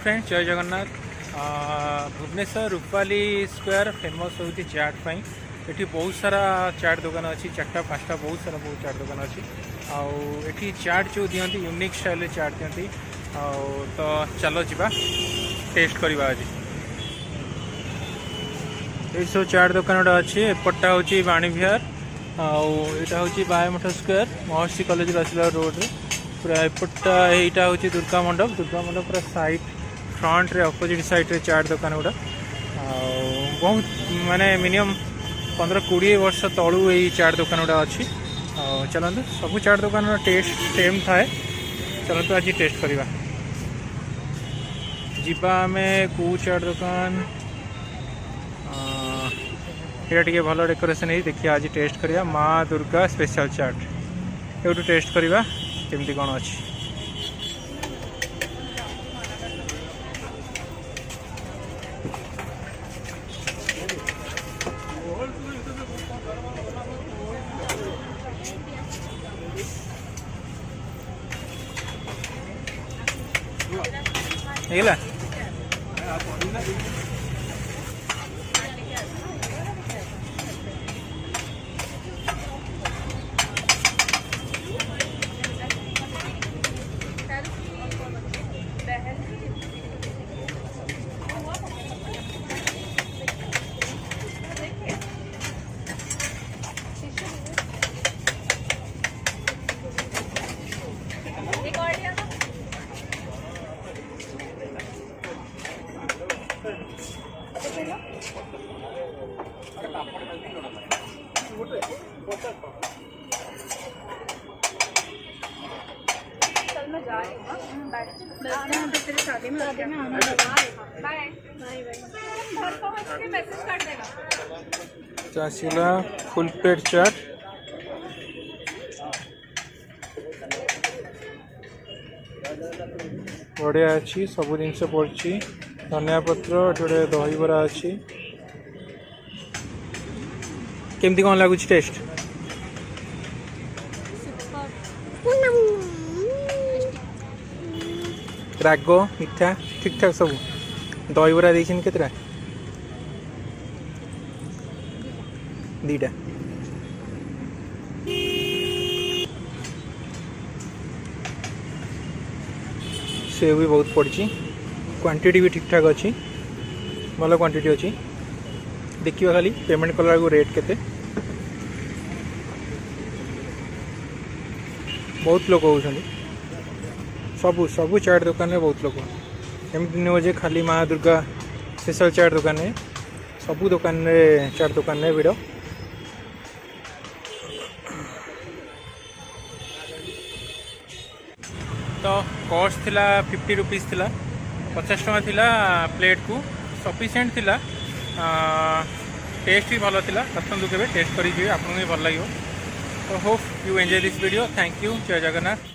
Friends जय Jagannath. Bhubaneswar Rupali square famous होती चाट पाई। ये बहुत सारा चाट दुकान अच्छी, चार्टा पाँचटा बहुत सारा चाट दुकान अच्छी। आठी चाट जो दिखती यूनिक स्टाइल चाट दिखती। तो चलो जीवा टेस्ट करवा। आज ये सब चाट दुकान गुड़ा अच्छी। एपटा हूँ बाणी विहार, आटा हूँ बायोमठ स्क्वायर महर्षि कॉलेज आसला रोड रे। पूरा एपटा यहाँ हूँ दुर्गा मंडप पूरा साइड फ्रंट रे अपोजिट साइड रे चाट दुकान गुड़ा। बहुत माने मिनिमम 15-20 वर्ष तलू यही चाट दुकान गुड़ा अच्छी। चलते सब चाट दुकान टेस्ट सेम थाए। चलते आज टेस्ट करवा। जीवा आम कौ चाट दुकान ये टे भल डेकोरेशन है। देखिए आज टेस्ट करवा माँ दुर्गा स्पेशल चाट। ये टेस्ट करवा केमती कौन अच्छी। हेला मैं जा रही हूँ। तेरे शादी में आना। Bye bye. घर पहुँच के मैसेज कर देना। चासीला फुल प्लेट चाट। बढ़िया अच्छी सब जिनस पड़ी। धनिया पत्र गोटे दही बरा अच्छी। केमती कौन लगुच टेस्ट? राग मीठा ठीक ठाक सब। दही बरा देखिए केतरा? 2टा। सेव भी बहुत पड़ी। क्वांटिटी भी ठीक ठाक अच्छी, भल क्वांटिटी अच्छी। देखिए खाली पेमेंट कला को रेट केते। बहुत लोग होउछन। सबू चाट दुकान में बहुत लोग एमती नुहे खाली माँ दुर्गा स्पेशल चाट दुकान में सबू दुकान में चाट दुकान में भिड़। तो कॉस्ट थिला 50 रुपीज़ थिला। 50 टଙ୍କା थिला प्लेट को। सफिशिएंट थिला। टेस्ट भी भल थिला। आसतु केबे टेस्ट करी आपको भी भल लगे। तो hope you enjoy this video. Thank you. जय जगन्नाथ।